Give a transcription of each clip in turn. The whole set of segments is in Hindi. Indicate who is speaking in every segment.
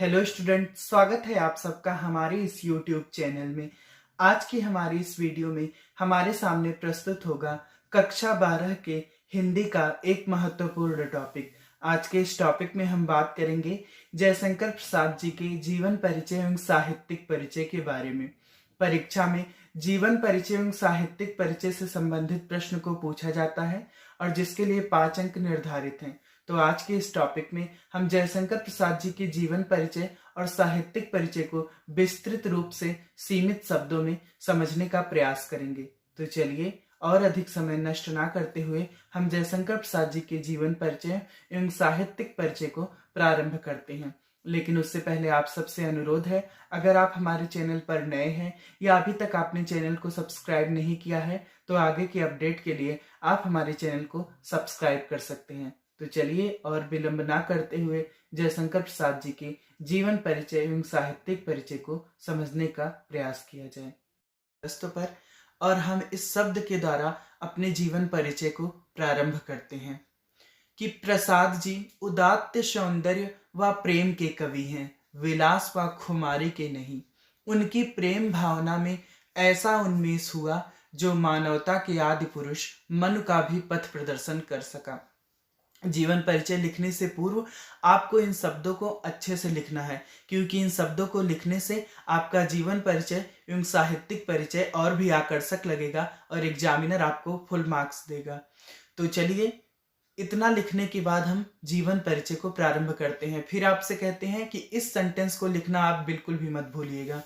Speaker 1: हेलो स्टूडेंट, स्वागत है आप सबका हमारे इस यूट्यूब चैनल में। आज की हमारी इस वीडियो में हमारे सामने प्रस्तुत होगा कक्षा 12 के हिंदी का एक महत्वपूर्ण टॉपिक। आज के इस टॉपिक में हम बात करेंगे जयशंकर प्रसाद जी के जीवन परिचय एवं साहित्यिक परिचय के बारे में। परीक्षा में जीवन परिचय एवं साहित्यिक परिचय से संबंधित प्रश्न को पूछा जाता है और जिसके लिए 5 अंक निर्धारित हैं। तो आज के इस टॉपिक में हम जयशंकर प्रसाद जी के जीवन परिचय और साहित्यिक परिचय को विस्तृत रूप से सीमित शब्दों में समझने का प्रयास करेंगे। तो चलिए और अधिक समय नष्ट ना करते हुए हम जयशंकर प्रसाद जी के जीवन परिचय एवं साहित्यिक परिचय को प्रारंभ करते हैं। लेकिन उससे पहले आप सबसे अनुरोध है, अगर आप हमारे चैनल पर नए हैं या अभी तक आपने चैनल को सब्सक्राइब नहीं किया है तो आगे के अपडेट के लिए आप हमारे चैनल को सब्सक्राइब कर सकते हैं। तो चलिए और विलंब ना करते हुए जयशंकर प्रसाद जी के जीवन परिचय एवं साहित्यिक परिचय को समझने का प्रयास किया जाए। प्रस्तुत पर और हम इस शब्द के द्वारा अपने जीवन परिचय को प्रारंभ करते हैं कि प्रसाद जी उदात्त सौंदर्य व प्रेम के कवि हैं, विलास व खुमारी के नहीं। उनकी प्रेम भावना में ऐसा उन्मेष हुआ जो मानवता के आदि पुरुष मन का भी पथ प्रदर्शन कर सका। जीवन परिचय लिखने से पूर्व आपको इन शब्दों को अच्छे से लिखना है, क्योंकि इन शब्दों को लिखने से आपका जीवन परिचय एवं साहित्यिक परिचय और भी आकर्षक लगेगा और एग्जामिनर आपको फुल मार्क्स देगा। तो चलिए, इतना लिखने के बाद हम जीवन परिचय को प्रारंभ करते हैं। फिर आपसे कहते हैं कि इस सेंटेंस को लिखना आप बिल्कुल भी मत भूलिएगा।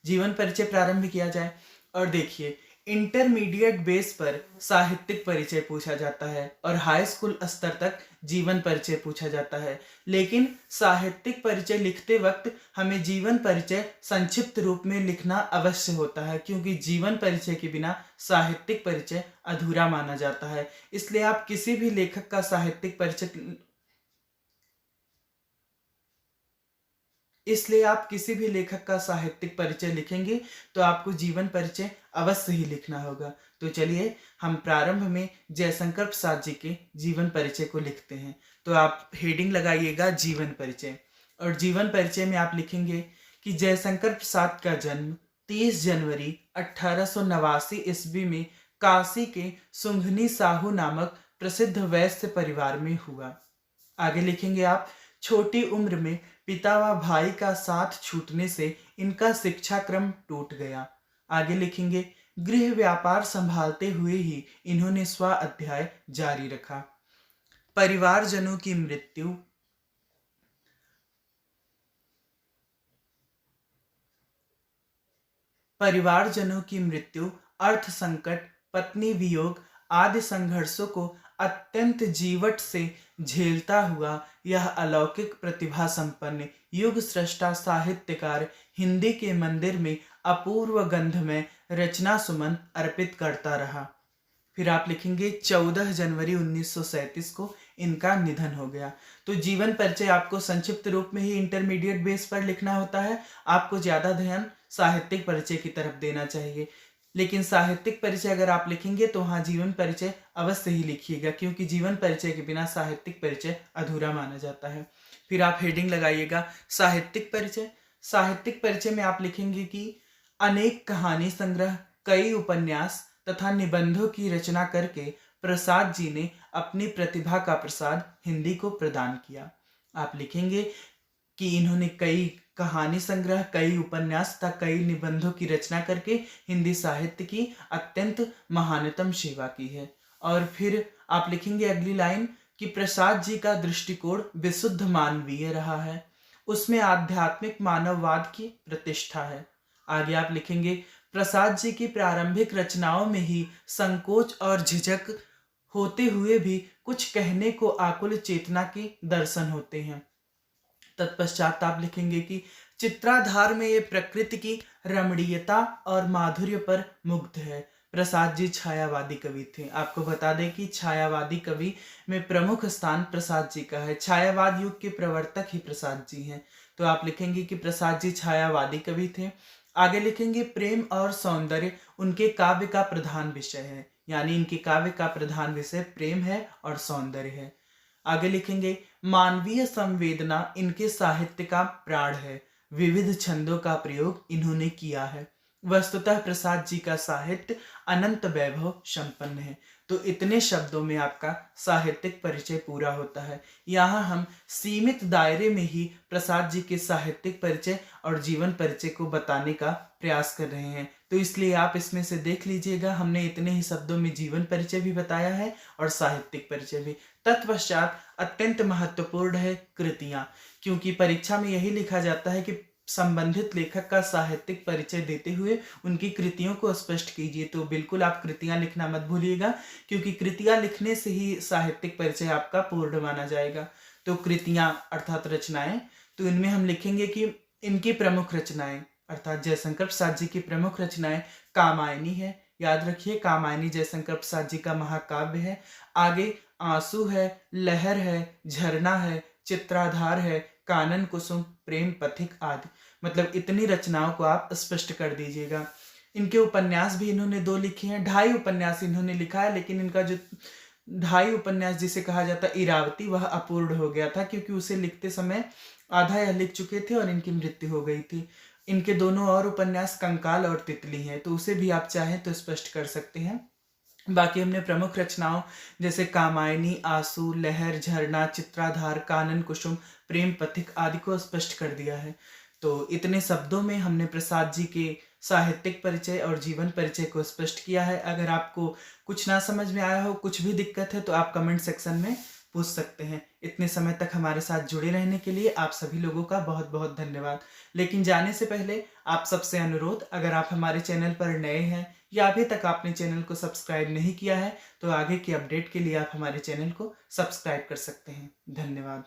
Speaker 1: जीवन परिचय प्रारंभ किया जाए और देखिए, इंटरमीडिएट बेस पर साहित्यिक परिचय पूछा जाता है और हाई स्कूल स्तर तक जीवन परिचय पूछा जाता है। लेकिन साहित्यिक परिचय लिखते वक्त हमें जीवन परिचय संक्षिप्त रूप में लिखना अवश्य होता है, क्योंकि जीवन परिचय के बिना साहित्यिक परिचय अधूरा माना जाता है। इसलिए आप किसी भी लेखक का साहित्यिक परिचय लिखेंगे तो आपको जीवन परिचय अवश्य ही लिखना होगा। तो चलिए, हम प्रारंभ में जयशंकर प्रसाद जी के जीवन परिचय को लिखते हैं। तो आप हेडिंग लगाइएगा जीवन परिचय, और जीवन परिचय में आप लिखेंगे कि जयशंकर प्रसाद का जन्म 30 जनवरी 1889 ईस्वी में काशी के सुंघनी साहू नामक प्रसिद्ध वैश्य परिवार में हुआ। आगे लिखेंगे आप, छोटी उम्र में पिता व भाई का साथ छूटने से इनका शिक्षा क्रम टूट गया। आगे लिखेंगे, गृह व्यापार संभालते हुए ही इन्होंने स्व अध्याय जारी रखा। परिवारजनों की मृत्यु, अर्थ संकट, पत्नी वियोग आदि संघर्षों को अत्यंत जीवट से झेलता हुआ यह अलौकिक प्रतिभा संपन्न युग सृष्टा साहित्यकार हिंदी के मंदिर में अपूर्व गंध में रचना सुमन अर्पित करता रहा। फिर आप लिखेंगे 14 जनवरी 1937 को इनका निधन हो गया। तो जीवन परिचय आपको संक्षिप्त रूप में ही इंटरमीडिएट बेस पर लिखना होता है। आपको ज्यादा ध्यान साहित्यिक परिचय की तरफ देना चाहिए। लेकिन साहित्यिक परिचय अगर आप लिखेंगे तो वहां जीवन परिचय अवश्य ही लिखिएगा, क्योंकि जीवन परिचय के बिना साहित्यिक परिचय अधूरा माना जाता है। फिर आप हेडिंग लगाइएगा साहित्यिक परिचय। साहित्यिक परिचय में आप लिखेंगे कि अनेक कहानी संग्रह, कई उपन्यास तथा निबंधों की रचना करके प्रसाद जी ने अपनी प्रतिभा का प्रसाद हिंदी को प्रदान किया। आप लिखेंगे कि इन्होंने कई कहानी संग्रह, कई उपन्यास तथा कई निबंधों की रचना करके हिंदी साहित्य की अत्यंत महानतम सेवा की है। और फिर आप लिखेंगे अगली लाइन कि प्रसाद जी का दृष्टिकोण विशुद्ध मानवीय रहा है, उसमें आध्यात्मिक मानववाद की प्रतिष्ठा है। आगे आप लिखेंगे, प्रसाद जी की प्रारंभिक रचनाओं में ही संकोच और झिझक होते हुए भी कुछ कहने को आकुल चेतना के दर्शन होते हैं। तत्पश्चात आप लिखेंगे कि चित्राधार में ये प्रकृति की रमणीयता और माधुर्य पर मुग्ध है। प्रसाद जी छायावादी कवि थे। आपको बता दें कि छायावादी कवि में प्रमुख स्थान प्रसाद जी का है। छायावाद युग के प्रवर्तक ही प्रसाद जी हैं। तो आप लिखेंगे कि प्रसाद जी छायावादी कवि थे। आगे लिखेंगे, प्रेम और सौंदर्य उनके काव्य का प्रधान विषय है, यानी इनके काव्य का प्रधान विषय प्रेम है और सौंदर्य है। आगे लिखेंगे मानवीय संवेदना इनके साहित्य का प्राण है, विविध छंदों का प्रयोग इन्होंने किया है। वस्तुतः प्रसाद जी का साहित्य अनंत वैभव संपन्न है। तो इतने शब्दों में आपका साहित्यिक परिचय पूरा होता है। यहाँ हम सीमित दायरे में ही प्रसाद जी के साहित्यिक परिचय और जीवन परिचय को बताने का प्रयास कर रहे हैं, तो इसलिए आप इसमें से देख लीजिएगा, हमने इतने ही शब्दों में जीवन परिचय भी बताया है और साहित्यिक परिचय भी। तत्पश्चात अत्यंत महत्वपूर्ण है कृतियां, क्योंकि परीक्षा में यही लिखा जाता है कि संबंधित लेखक का साहित्यिक परिचय देते हुए उनकी कृतियों को स्पष्ट कीजिए। तो बिल्कुल आप कृतियां लिखना मत भूलिएगा, क्योंकि कृतियां लिखने से ही साहित्यिक परिचय आपका पूर्ण माना जाएगा। तो कृतियां अर्थात रचनाएं, तो इनमें हम लिखेंगे कि इनकी प्रमुख रचनाएं अर्थात जयशंकर प्रसाद जी की प्रमुख रचनाएं कामायनी है। याद रखिए, कामायनी जयशंकर प्रसाद जी का महाकाव्य है। आगे आंसू है, लहर है, झरना है, चित्राधार है, कानन कुसुम, प्रेम पथिक आदि। मतलब इतनी रचनाओं को आप स्पष्ट कर दीजिएगा। इनके उपन्यास भी इन्होंने 2 लिखे हैं, 2.5 उपन्यास इन्होंने लिखा है, लेकिन इनका जो 2.5 उपन्यास जिसे कहा जाता है इरावती, वह अपूर्ण हो गया था, क्योंकि उसे लिखते समय आधा यह लिख चुके थे और इनकी मृत्यु हो गई थी। इनके दोनों और उपन्यास कंकाल और तितली हैं, तो उसे भी आप चाहें तो स्पष्ट कर सकते हैं। बाकी हमने प्रमुख रचनाओं जैसे कामायनी, आंसू, लहर, झरना, चित्राधार, कानन कुसुम, प्रेम पथिक आदि को स्पष्ट कर दिया है। तो इतने शब्दों में हमने प्रसाद जी के साहित्यिक परिचय और जीवन परिचय को स्पष्ट किया है। अगर आपको कुछ ना समझ में आया हो, कुछ भी दिक्कत है, तो आप कमेंट सेक्शन में पूछ सकते हैं। इतने समय तक हमारे साथ जुड़े रहने के लिए आप सभी लोगों का बहुत बहुत धन्यवाद। लेकिन जाने से पहले आप सबसे अनुरोध, अगर आप हमारे चैनल पर नए हैं या अभी तक आपने चैनल को सब्सक्राइब नहीं किया है, तो आगे की अपडेट के लिए आप हमारे चैनल को सब्सक्राइब कर सकते हैं। धन्यवाद।